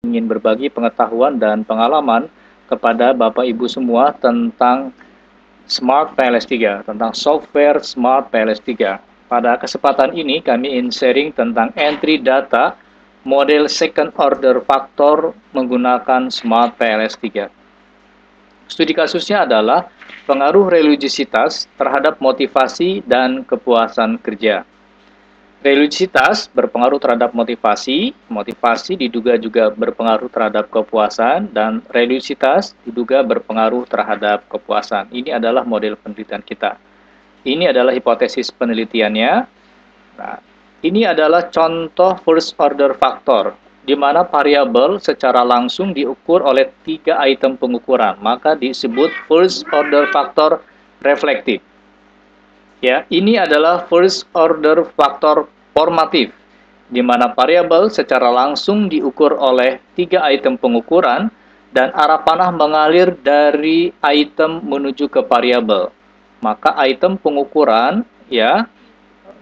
ingin berbagi pengetahuan dan pengalaman kepada Bapak Ibu semua tentang Smart PLS 3, tentang software Smart PLS 3. Pada kesempatan ini kami ingin sharing tentang entry data model second order factor menggunakan Smart PLS 3. Studi kasusnya adalah pengaruh religiositas terhadap motivasi dan kepuasan kerja. Religiositas berpengaruh terhadap motivasi, motivasi diduga juga berpengaruh terhadap kepuasan, dan religiositas diduga berpengaruh terhadap kepuasan. Ini adalah model penelitian kita. Ini adalah hipotesis penelitiannya. Nah, ini adalah contoh first order factor, di mana variabel secara langsung diukur oleh 3 item pengukuran, maka disebut first order factor reflektif. Ya, ini adalah first order factor formatif, di mana variabel secara langsung diukur oleh 3 item pengukuran dan arah panah mengalir dari item menuju ke variabel. Maka item pengukuran ya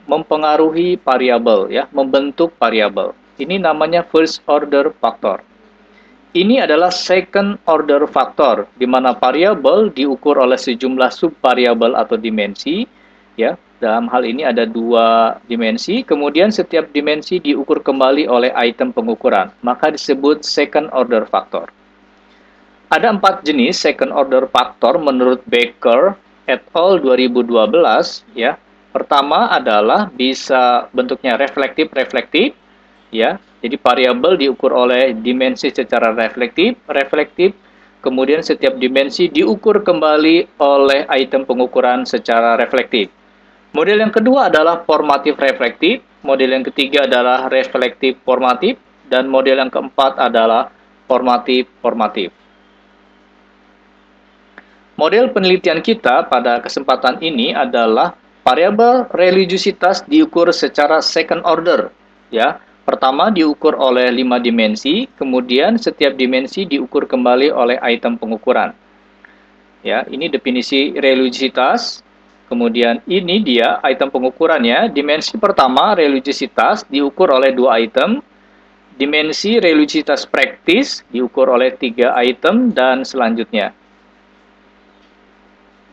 mempengaruhi variabel ya, membentuk variabel. Ini namanya first order factor. Ini adalah second order factor, di mana variabel diukur oleh sejumlah subvariabel atau dimensi. Ya, dalam hal ini ada 2 dimensi, kemudian setiap dimensi diukur kembali oleh item pengukuran, maka disebut second order factor. Ada 4 jenis second order factor menurut Baker et al. 2012. Ya. Pertama adalah bisa bentuknya reflektif, ya. Jadi variabel diukur oleh dimensi secara reflektif, kemudian setiap dimensi diukur kembali oleh item pengukuran secara reflektif. Model yang kedua adalah formatif reflektif, model yang ketiga adalah reflektif formatif, dan model yang keempat adalah formatif. Model penelitian kita pada kesempatan ini adalah variabel religiositas diukur secara second order. Ya, pertama diukur oleh 5 dimensi, kemudian setiap dimensi diukur kembali oleh item pengukuran. Ya, ini definisi religiositas. Kemudian ini dia item pengukurannya. Dimensi pertama religiositas diukur oleh 2 item. Dimensi religiositas praktis diukur oleh 3 item dan selanjutnya.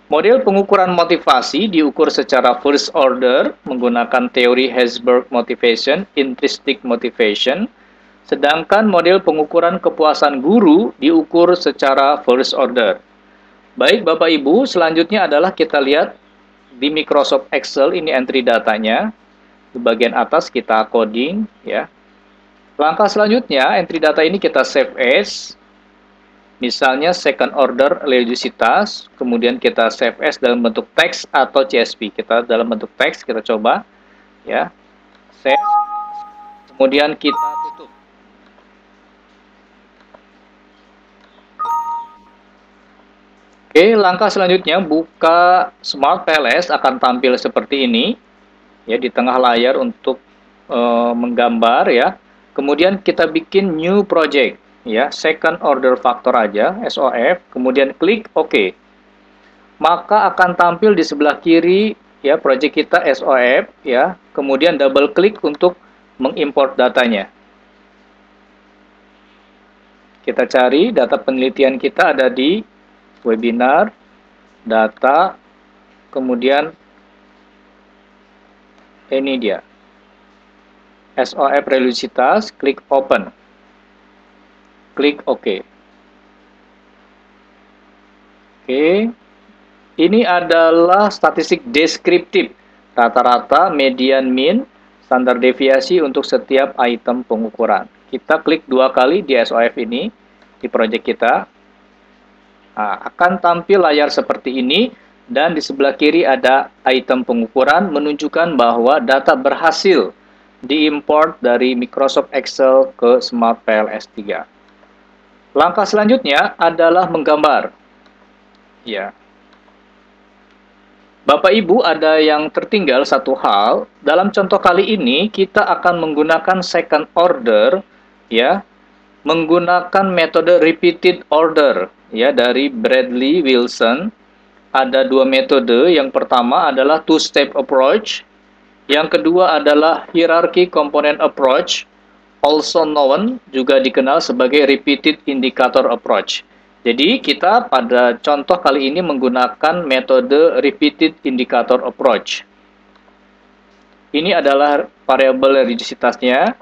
Model pengukuran motivasi diukur secara first order menggunakan teori Herzberg motivation, intrinsic motivation. Sedangkan model pengukuran kepuasan guru diukur secara first order. Baik Bapak Ibu, selanjutnya adalah kita lihat di Microsoft Excel, ini entry datanya. Di bagian atas kita coding ya. Langkah selanjutnya, entry data ini kita save as. Misalnya second order religiositas, kemudian kita save as dalam bentuk teks atau CSV. Kita dalam bentuk teks kita coba ya. Save. Kemudian kita tutup. Oke, langkah selanjutnya buka Smart PLS akan tampil seperti ini. Ya, di tengah layar untuk menggambar ya. Kemudian kita bikin new project ya, second order factor aja, SOF, kemudian klik OK. Maka akan tampil di sebelah kiri ya project kita SOF ya. Kemudian double klik untuk mengimport datanya. Kita cari data penelitian kita ada di webinar, data, kemudian ini dia. SOF religiositas, klik open. Klik OK. Oke. Ini adalah statistik deskriptif. Rata-rata, median, min, standar deviasi untuk setiap item pengukuran. Kita klik 2 kali di SOF ini, di project kita. Nah, akan tampil layar seperti ini, dan di sebelah kiri ada item pengukuran menunjukkan bahwa data berhasil diimport dari Microsoft Excel ke Smart PLS 3. Langkah selanjutnya adalah menggambar. Ya. Bapak Ibu, ada yang tertinggal satu hal. Dalam contoh kali ini kita akan menggunakan second order ya, menggunakan metode repeated order ya dari Bradley Wilson. Ada 2 metode. Yang pertama adalah two-step approach. Yang kedua adalah hierarchy component approach. also known, juga dikenal sebagai repeated indicator approach. Jadi kita pada contoh kali ini menggunakan metode repeated indicator approach. Ini adalah variabel religiositasnya,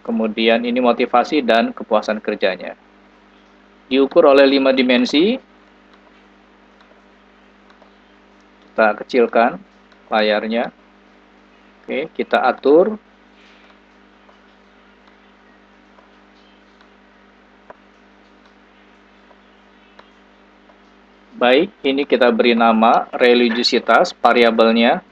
kemudian ini motivasi dan kepuasan kerjanya. Diukur oleh 5 dimensi. Kita kecilkan layarnya. Oke, kita atur. Baik, ini kita beri nama religiositas, variabelnya.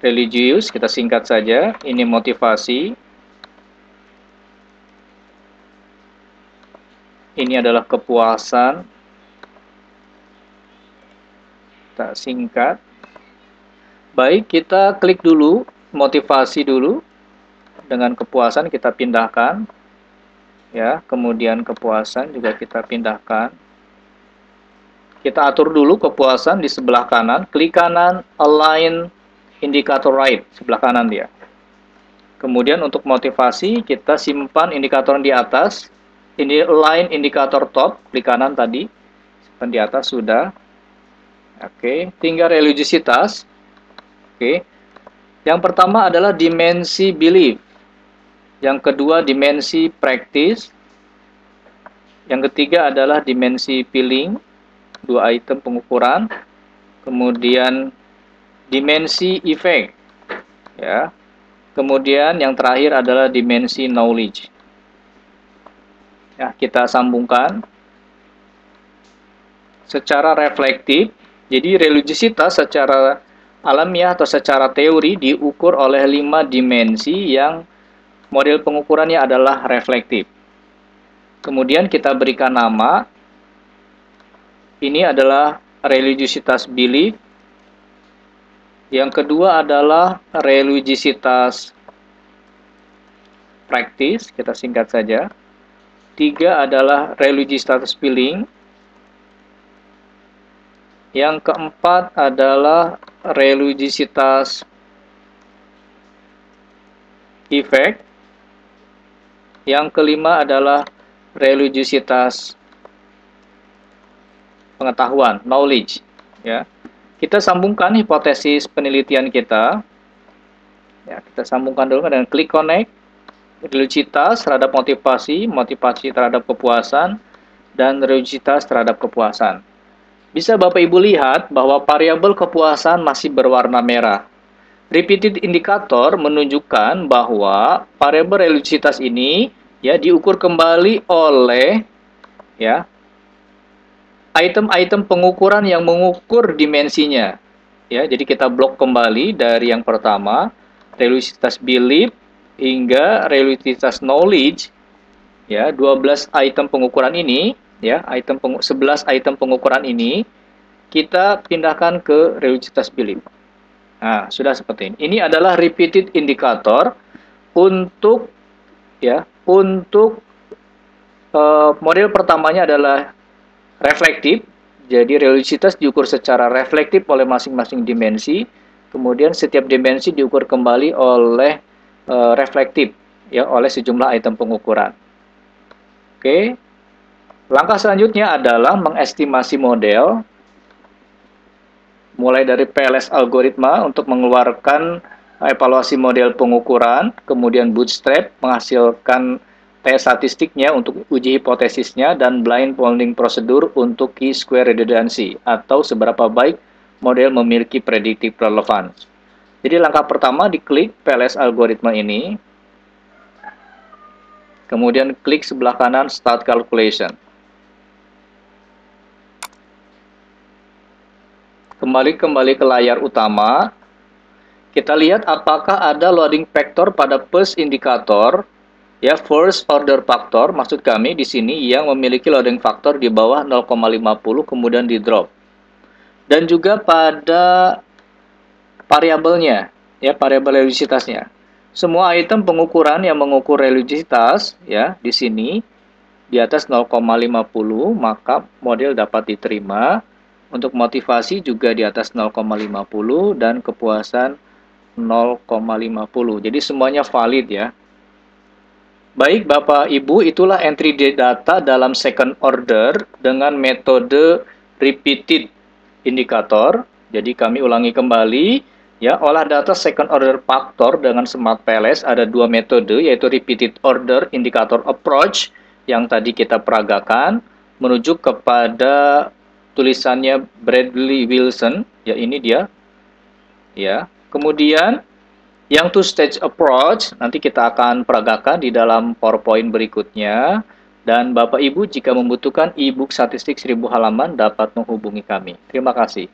Religius, kita singkat saja. Ini motivasi. Ini adalah kepuasan. Kita singkat. Baik, kita klik dulu, motivasi dulu. Dengan kepuasan kita pindahkan. Ya, kemudian kepuasan juga kita pindahkan. Kita atur dulu kepuasan di sebelah kanan, klik kanan, align indicator right, sebelah kanan dia. Kemudian untuk motivasi, kita simpan indikator di atas. Ini align indikator top, klik kanan tadi. Simpan di atas, sudah. Oke, tinggal religiositas. Oke. Yang pertama adalah dimensi belief. Yang kedua dimensi practice. Yang ketiga adalah dimensi feeling, 2 item pengukuran. Kemudian dimensi effect, ya. Kemudian yang terakhir adalah dimensi knowledge. Ya, kita sambungkan secara reflektif. Jadi religiositas secara alamiah atau secara teori diukur oleh 5 dimensi yang model pengukurannya adalah reflektif. Kemudian kita berikan nama. Ini adalah religiositas belief. Yang kedua adalah religiositas practice, kita singkat saja. 3 adalah religiositas feeling. Yang keempat adalah religiositas effect. Yang kelima adalah religiositas pengetahuan, knowledge. Ya, kita sambungkan hipotesis penelitian kita. Ya, kita sambungkan dulu dengan klik connect. Religiositas terhadap motivasi, motivasi terhadap kepuasan, dan religiositas terhadap kepuasan. Bisa Bapak Ibu lihat bahwa variabel kepuasan masih berwarna merah. Repeated indicator menunjukkan bahwa variabel religiositas ini ya diukur kembali oleh ya item-item pengukuran yang mengukur dimensinya. Ya, jadi kita blok kembali dari yang pertama, religiositas belief hingga religiositas knowledge. Ya, 12 item pengukuran ini, ya, 11 item pengukuran ini kita pindahkan ke religiositas belief. Nah, sudah seperti ini. Ini adalah repeated indicator untuk model pertamanya adalah reflektif. Jadi religiositas diukur secara reflektif oleh masing-masing dimensi. Kemudian setiap dimensi diukur kembali oleh reflektif, ya, oleh sejumlah item pengukuran. Oke. Langkah selanjutnya adalah mengestimasi model. Mulai dari PLS algoritma untuk mengeluarkan evaluasi model pengukuran, kemudian bootstrap menghasilkan statistiknya untuk uji hipotesisnya, dan blind folding prosedur untuk chi-square redundancy atau seberapa baik model memiliki predictive relevance. Jadi langkah pertama diklik PLS algoritma ini, kemudian klik sebelah kanan start calculation. Kembali ke layar utama. Kita lihat apakah ada loading factor pada first indicator, ya, first order factor, maksud kami di sini yang memiliki loading factor di bawah 0,50 kemudian di drop. Dan juga pada variabelnya, ya, variabel religiositasnya. Semua item pengukuran yang mengukur religiositas, ya, di sini di atas 0,50 maka model dapat diterima. Untuk motivasi juga di atas 0,50 dan kepuasan 0,50. Jadi semuanya valid ya. Baik Bapak Ibu, itulah entry data dalam second order dengan metode repeated indicator. Jadi kami ulangi kembali, ya, olah data second order factor dengan Smart PLS ada dua metode, yaitu repeated order indicator approach yang tadi kita peragakan, menuju kepada tulisannya Bradley Wilson, ya ini dia, ya. Kemudian yang two-stage approach nanti kita akan peragakan di dalam PowerPoint berikutnya. Dan Bapak Ibu jika membutuhkan e-book statistik 1000 halaman dapat menghubungi kami. Terima kasih.